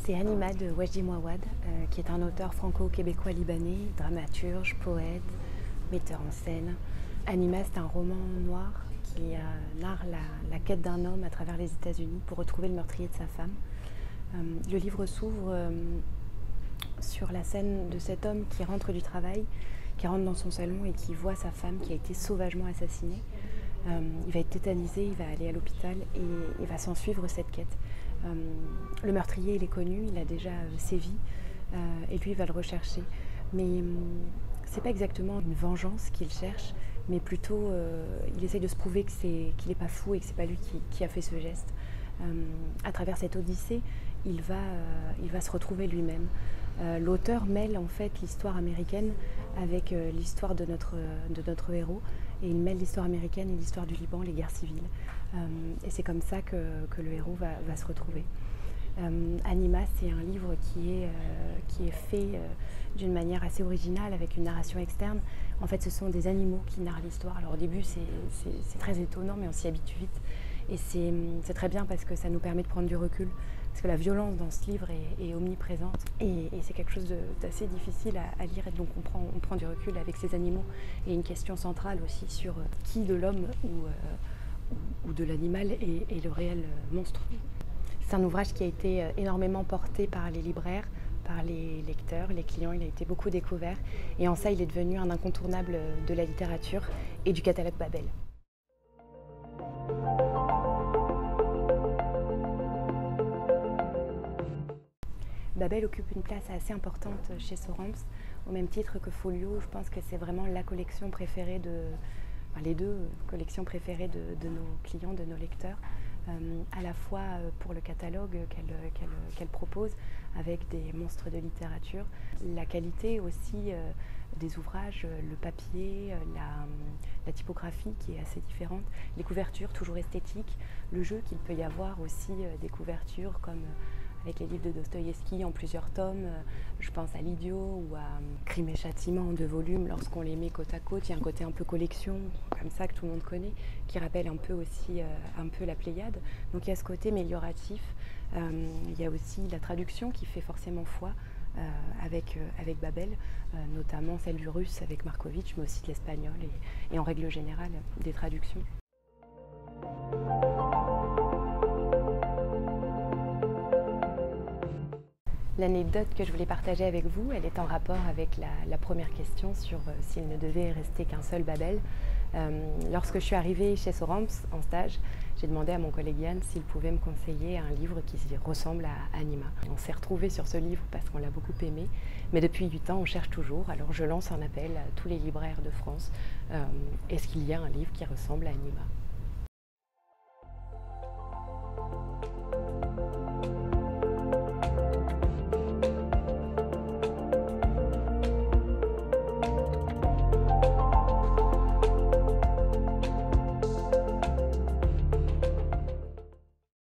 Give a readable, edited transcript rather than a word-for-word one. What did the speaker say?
C'est Anima de Wajdi Mouawad, qui est un auteur franco-québécois-libanais, dramaturge, poète, metteur en scène. Anima, c'est un roman noir qui narre la quête d'un homme à travers les États-Unis pour retrouver le meurtrier de sa femme. Le livre s'ouvre sur la scène de cet homme qui rentre du travail, qui rentre dans son salon et qui voit sa femme qui a été sauvagement assassinée. Il va être tétanisé, il va aller à l'hôpital et il va s'en suivre cette quête. Le meurtrier, il est connu, il a déjà sévi et lui, il va le rechercher. Mais c'est pas exactement une vengeance qu'il cherche, mais plutôt il essaye de se prouver qu'il n'est pas fou et que c'est pas lui qui a fait ce geste. À travers cette odyssée, il va se retrouver lui-même. L'auteur mêle en fait l'histoire américaine avec l'histoire de notre héros, et il mêle l'histoire américaine et l'histoire du Liban, les guerres civiles. Et c'est comme ça que le héros va se retrouver. Anima, c'est un livre qui est fait d'une manière assez originale, avec une narration externe. En fait, ce sont des animaux qui narrent l'histoire. Alors au début, c'est très étonnant, mais on s'y habitue vite. Et c'est très bien parce que ça nous permet de prendre du recul. Parce que la violence dans ce livre est omniprésente. Et c'est quelque chose d'assez difficile à lire. Et donc on prend du recul avec ces animaux. Et une question centrale aussi sur qui de l'homme ou de l'animal est le réel monstre. C'est un ouvrage qui a été énormément porté par les libraires, par les lecteurs, les clients. Il a été beaucoup découvert. Et en ça, il est devenu un incontournable de la littérature et du catalogue Babel. Babel occupe une place assez importante chez Soramps, au même titre que Folio. Je pense que c'est vraiment la collection préférée les deux collections préférées de nos clients, de nos lecteurs, à la fois pour le catalogue qu'elle propose avec des monstres de littérature, la qualité aussi des ouvrages, le papier, la typographie qui est assez différente, les couvertures toujours esthétiques, le jeu qu'il peut y avoir aussi des couvertures comme avec les livres de Dostoïevski en plusieurs tomes. Je pense à L'Idiot ou à Crime et Châtiment en 2 volumes. Lorsqu'on les met côte à côte, il y a un côté un peu collection, comme ça que tout le monde connaît, qui rappelle un peu aussi la Pléiade. Donc il y a ce côté amélioratif. Il y a aussi la traduction qui fait forcément foi avec Babel, notamment celle du russe avec Markovitch, mais aussi de l'espagnol et en règle générale des traductions. L'anecdote que je voulais partager avec vous, elle est en rapport avec la première question sur s'il ne devait rester qu'un seul Babel. Lorsque je suis arrivée chez Soramps en stage, j'ai demandé à mon collègue Yann s'il pouvait me conseiller un livre qui ressemble à Anima. On s'est retrouvés sur ce livre parce qu'on l'a beaucoup aimé, mais depuis 8 ans on cherche toujours, alors je lance un appel à tous les libraires de France. Est-ce qu'il y a un livre qui ressemble à Anima ?